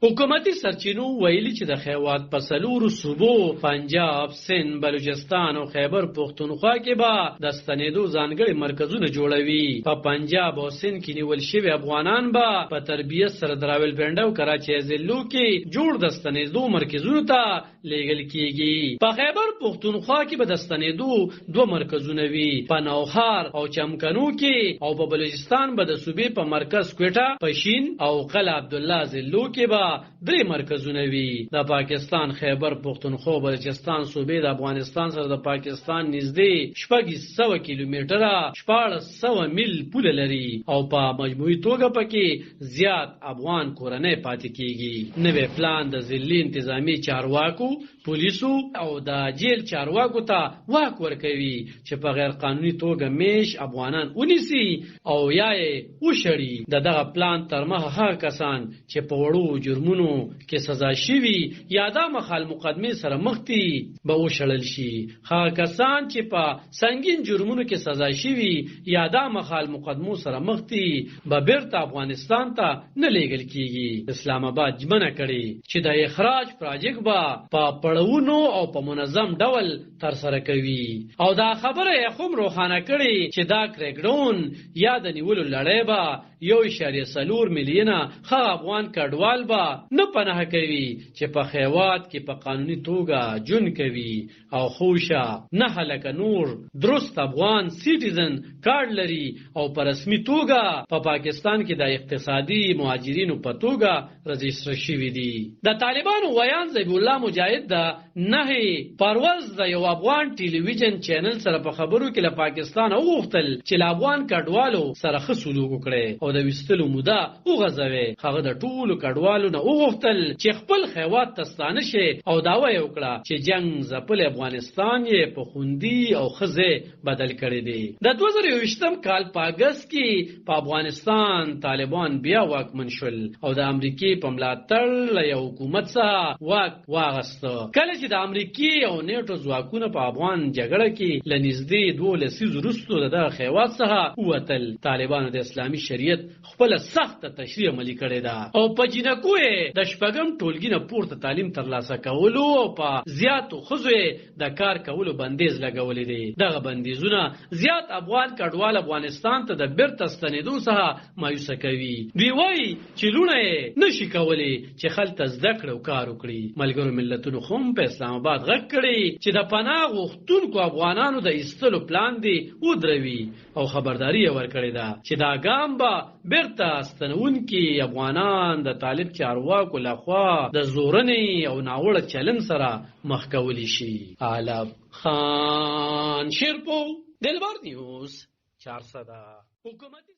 حکومتي سرچینو ویلي چې د خیوات په څلورو صوبو پنجاب، سند، بلوچستان او خیبر پختونخوا کې به د ستنېدو ځانګړي مرکزونه جوړوي. په پنجاب او سند کې نیول شوي افغانان به په تربیت سره د راولپنډي او کراچۍ ضلعو کې جوړ د ستنېدو مرکزونو ته لیږل کیږي. په خیبر پختونخوا کې به د ستنېدو 2 مرکزونه وي، په نوښار او چمکنو کې، او په بلوچستان به د صوبې په مرکز کوټه، پشین او قلعه عبدالله ضلعو کې به 3 مرکزونه وي. د پاکستان خیبر پختونخوا بلوچستان صوبې د افغانستان سره د پاکستان نږدې 600 کیلومتره 1400 میل پوله لري او په مجموعي توګه پکې زیات افغان کورنۍ پاتې کیږي. نوې پلان د ضلعي انتظامی چارواکو، پولیسو او د جیل چارواکو ته واک ورکوي چې په غیر قانوني توګه میش افغانان ونیسي او یا یې وشړي. دغه پلان تر مخه هغه کسان چې په وړو جرمونو کې سزا شوي یا د مخال مقدمه سره مخ دي به وشړل شي. هغه کسان چې په سنگین جرمونو کې سزا شوي یا د مخال مقدمو سره مخ دي به بیرته افغانستان ته نه لیږل کیږي. اسلام آباد ژمنه کړې چې د اخراج پروژیکټ به په پړاوونو او په منظم ډول ترسره کوي او دا خبره یې هم روښانه کړې چې دا کریکډاون یا د نیولو لړۍ به 1.4 میلیونه افغان کډوال به نه پناه کوي چې په خیوات کې په قانوني توګه جون کوي او خوشه نه هلکه نور درست افغان سیټیزن کارت لري او په رسمي توګه په پاکستان کې د اقتصادي مهاجرینو په توګه رجسټر شوي دي. د طالبانو ویان ذبیح الله مجاهد د 9 پرواز د یو افغان ټلویزیون چینل سره په خبرو کې له پاکستان وغوښتل چې له افغان کډوالو سره ښه سلوک وکړي او د وستلو موده وغځوي. هغه د ټولو کډوالو نه وغوښتل چې خپل خیوات ته ستانه شي او دعوه یې وکړه چې جنگ ځپل افغانستان یې په خوندي او ښځې بدل کړی دی. د 2020 کال په اگست کې په افغانستان طالبان بیا واکمن شول او د امریکای په ملاتړ له یو حکومت څخه واک واغسته. کله چې د امریکای او نیټو ځواکونه په افغان جګړه کې لنږدې 2 لسیزو وروسته د خیوات څخه ووتل، طالبانو د اسلامي شریعت خپل سخت تشریع عملي کړې ده او په جنکو د شپږم ټولګي نه پورته تعلیم ترلاسه کولو او په زیاتو ښځو د کار کولو بندیز لګولې دي. دغه بندیزونه زیات افغان کډوال افغانستان ته د بیرته ستنېدو څخه مایوسه کوي. دوی وایي چې لونه یې نشي کولی چې خلک زده کړه او کار وکړي. ملګرو ملتونو هم په اسلام آباد غږ کړی چې د پناه غوښتونکو افغانانو د ایستلو پلان دی ودروي او خبرداري یې ورکړې ده چې دا ګام به بیرته ستنونکي افغانان د طالب چارواکو لخوا د زورنې او ناوړه چلن سره مخ کولی شي. علب خان شیرپو، دلبر نیوز 400. حکومت